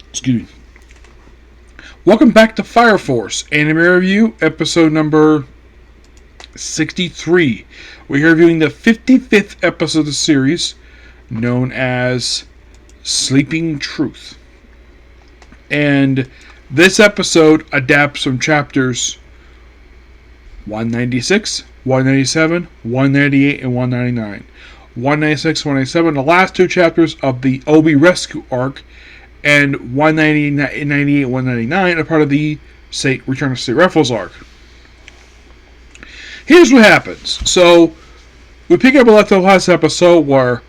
Excuse me. Welcome back to Fire Force Anime Review, episode number 63. We're here reviewing the 55th episode of the series, known as Sleeping Truth. And this episode adapts from chapters 196, 197, 198, and 199. 196, 197, the last two chapters of the Obi Rescue arc, and 198, 199 are part of the Return of St. Raffles arc. Here's what happens. So, we pick up left the last episode where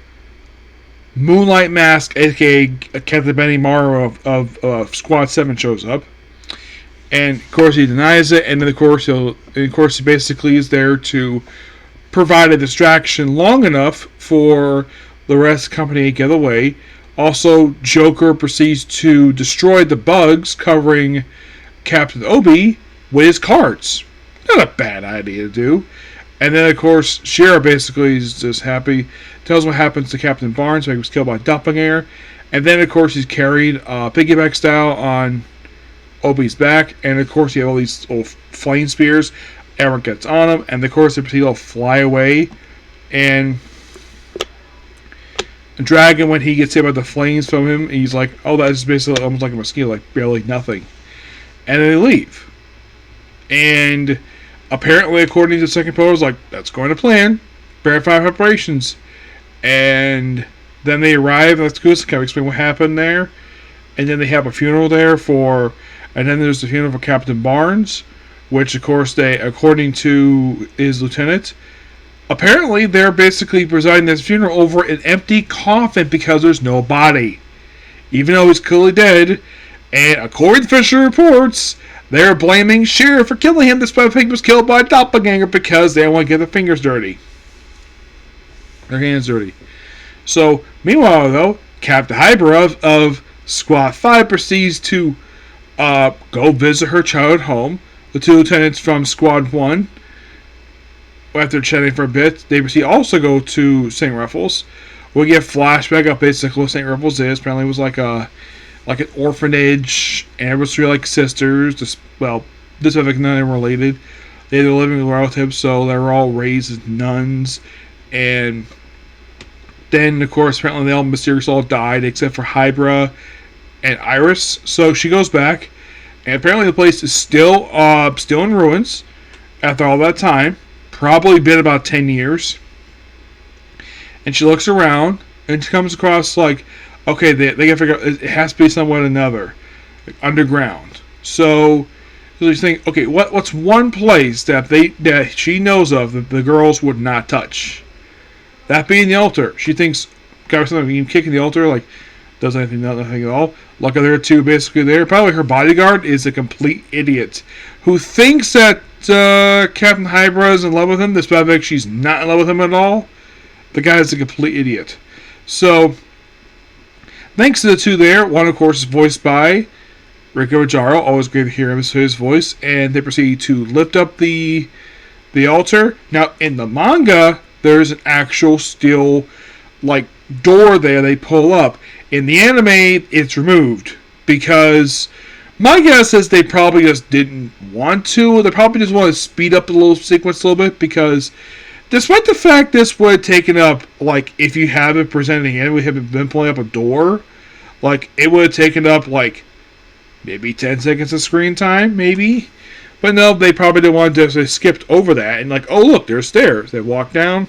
Moonlight Mask, aka Captain Benny Morrow of Squad 7, shows up. And of course he denies it, and then of course he basically is there to provide a distraction long enough for the rest of the company to get away. Also, Joker proceeds to destroy the bugs covering Captain Obi with his cards. Not a bad idea to do. And then, of course, Shira basically is just happy. Tells what happens to Captain Barnes, who was killed by Doppelganger. And then, of course, he's carried piggyback style on Obi's back. And, of course, you have all these little flame spears. Everyone gets on him. And, of course, they proceed to fly away. And the dragon, when he gets hit by the flames from him, he's like, oh, that's basically almost like a mosquito, like barely nothing. And then they leave. And apparently, according to the second post, like, that's going to plan. Verify preparations. And then they arrive. That's good. So kind of explain what happened there. And then they have a funeral there for. And then there's the funeral for Captain Barnes, which, of course, they, according to his lieutenant, apparently they're basically presiding this funeral over an empty coffin because there's no body, even though he's clearly dead. And according to Fisher reports, they're blaming Shira for killing him despite he was killed by a doppelganger because they don't want to get their fingers dirty. Their hands dirty. So, meanwhile, though, Captain Hybra of Squad 5 proceeds to go visit her childhood home. The two lieutenants from Squad 1, after chatting for a bit, they proceed also go to St. Raffles. We get flashback of basically what St. Raffles is. Apparently it was like an orphanage, and it was three like sisters. This is like none of them related. They were living with relatives, so they were all raised as nuns. And then, of course, apparently they all mysteriously died, except for Hybra and Iris. So she goes back, and apparently the place is still in ruins after all that time. Probably been about 10 years. And she looks around, and she comes across like, okay, they gotta figure out, it has to be somewhere or another, like underground. So you think, okay, what's one place that she knows of that the girls would not touch? That being the altar. She thinks, got something, even kicking the altar, like, does nothing at all. Luckily, there are two basically there. Probably her bodyguard is a complete idiot who thinks that Captain Hybra is in love with him, despite the fact she's not in love with him at all. The guy is a complete idiot. So, thanks to the two there, one of course is voiced by Rico Rajaro, always great to hear his voice, and they proceed to lift up the altar. Now, in the manga, there's an actual steel, like, door there they pull up. In the anime, it's removed, because my guess is they probably just didn't want to, or they probably just want to speed up the little sequence a little bit, because despite the fact this would have taken up, like, if you haven't presented it, we haven't been pulling up a door, like, it would have taken up, like, maybe 10 seconds of screen time, maybe. But no, they probably didn't want to, they skipped over that, and like, oh look, there's stairs. They walk down,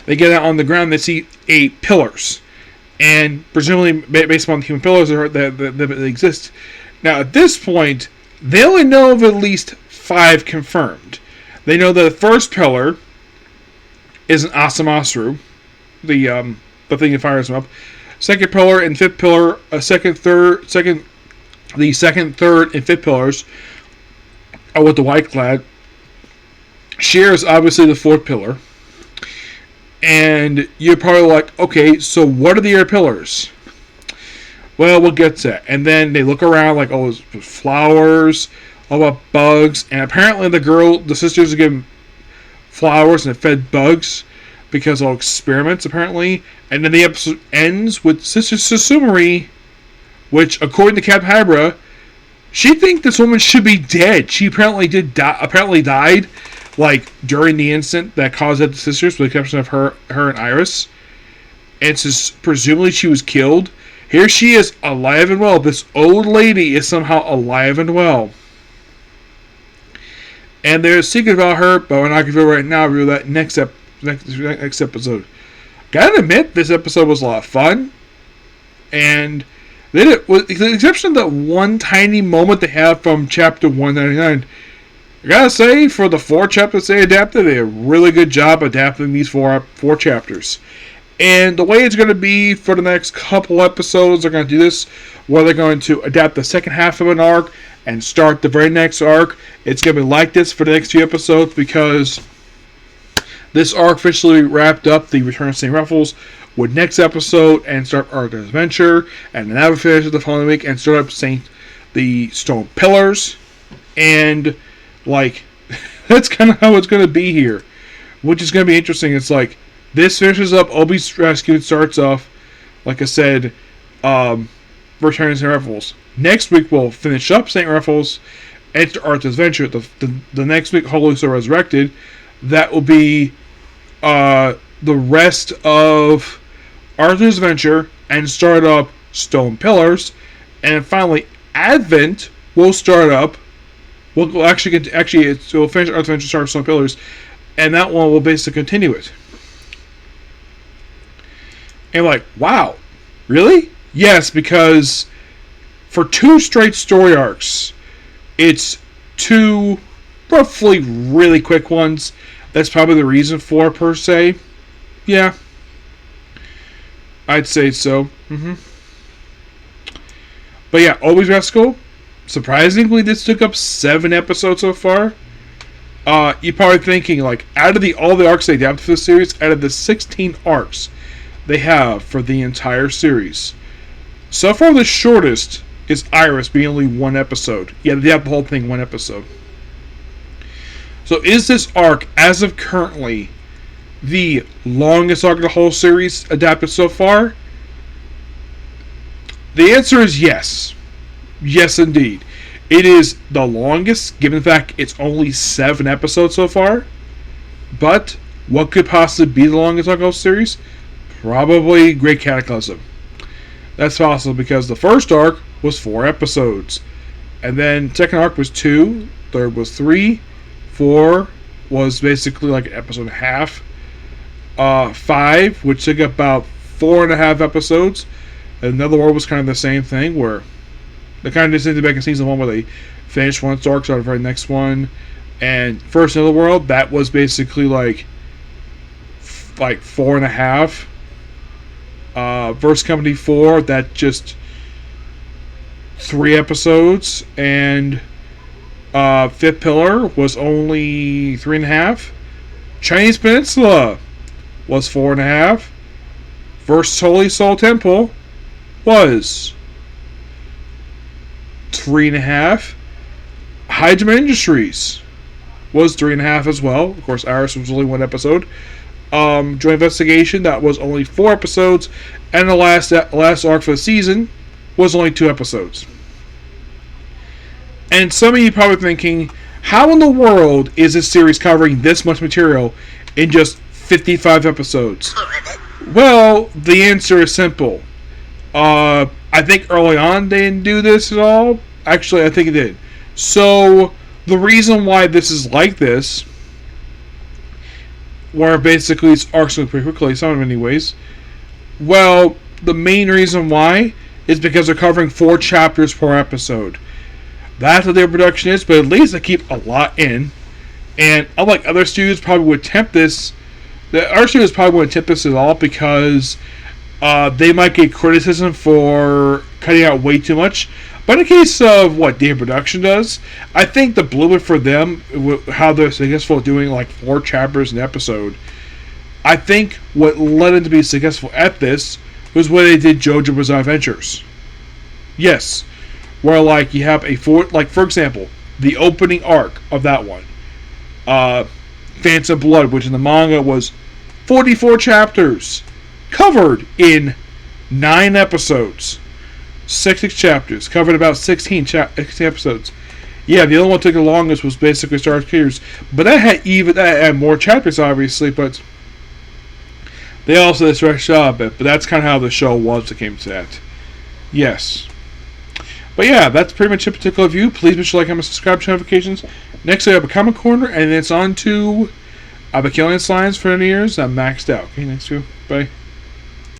they get out on the ground, they see 8 pillars. And presumably, based on the human pillars that exist. Now, at this point, they only know of at least 5 confirmed. They know that the first pillar is an Asamasuru, the thing that fires them up. Second pillar and fifth pillar, the second, third, and fifth pillars are with the white clad. Shira is obviously the fourth pillar. And you're probably like, okay, so what are the other pillars? Well, we'll get to that. And then they look around like, oh, there's flowers, all about bugs. And apparently the sisters are given flowers and fed bugs because of experiments, apparently. And then the episode ends with Sister Susumari which, according to Captain Hydra, she thinks this woman should be dead. She apparently died, like, during the incident that caused the sisters, with the exception of her and Iris. And since presumably she was killed, here she is, alive and well. This old lady is somehow alive and well. And there's a secret about her, but we're not going to reveal right now. Reveal that next episode. Gotta admit, this episode was a lot of fun. And they did, with the exception of that one tiny moment they have from chapter 199, I gotta say, for the 4 chapters they adapted, they did a really good job adapting these four chapters. And the way it's going to be for the next couple episodes, they're going to do this, where they're going to adapt the second half of an arc and start the very next arc. It's going to be like this for the next few episodes, because this arc officially wrapped up the Return of St. Ruffles with next episode and start Arthur's Adventure, and then that would finish the following week and start up the Stone Pillars, and like that's kind of how it's going to be here, which is going to be interesting. It's like this finishes up Obi's Rescue and starts off, like I said, Return of St. Ruffles. Next week we'll finish up St. Ruffles and Arthur's Adventure. The next week, Holy Sword Resurrected, that will be the rest of Arthur's Adventure and start up Stone Pillars, and finally Advent will start up. We'll finish Arthur's Adventure, start Stone Pillars, and that one will basically continue it. And like, wow, really? Yes, because for 2 straight story arcs, it's 2 roughly really quick ones. That's probably the reason for it, per se. Yeah, I'd say so. But yeah, Obi's Rescue, surprisingly, this took up 7 episodes so far. You're probably thinking, like, out of all the arcs they adapted for the series, out of the 16 arcs they have for the entire series, so far the shortest is Iris, being only 1 episode. Yeah, they have the whole thing 1 episode. So is this arc, as of currently, the longest arc of the whole series adapted so far? The answer is yes. Yes, indeed. It is the longest, given the fact it's only 7 episodes so far. But what could possibly be the longest arc of the whole series? Probably Great Cataclysm. That's possible because the first arc was 4 episodes. And then second arc was 2. Third was 3. 4 was basically like an episode and a half. 5, which took about 4.5 episodes. Another World was kind of the same thing, where they kind of just ended back in season 1 where they finished one arc, started the very next one. And First Another World, that was basically like 4.5. Verse Company 4, that just 3 episodes, and Fifth Pillar was only 3.5. Chinese Peninsula was 4.5. Verse Holy Soul Temple was 3.5. Hydra Industries was 3.5 as well. Of course, Iris was only 1 episode. Joint Investigation, that was only 4 episodes, and the last arc for the season was only 2 episodes. And some of you probably thinking, how in the world is this series covering this much material in just 55 episodes? Well, the answer is simple. I think early on they didn't do this at all. Actually, I think it did. So, the reason why this is like this, where basically it's arcs pretty quickly, some of them anyways, well, the main reason why is because they're covering 4 chapters per episode. That's what their production is, but at least they keep a lot in. And unlike other studios probably would attempt this, our studios probably wouldn't attempt this at all, because they might get criticism for cutting out way too much. But in the case of what Dave Production does, I think the blueprint for them, how they're successful at doing like 4 chapters an episode, I think what led them to be successful at this was when they did JoJo Bizarre Adventures. Yes, where like you have for example, the opening arc of that one, Phantom Blood, which in the manga was 44 chapters, covered in 9 episodes. 66 chapters, covered about 16 episodes. Yeah, the only one that took the longest was basically Star Wars, but that had more chapters, obviously, but they also stretched out a bit. But that's kind of how the show was that came to that. Yes. But yeah, that's pretty much it. Particular view. Please make sure to like, comment, subscribe, to notifications. Next, we have a comment corner, and then it's on to I've been killing slimes for many years. I'm maxed out. Okay, next view. Bye.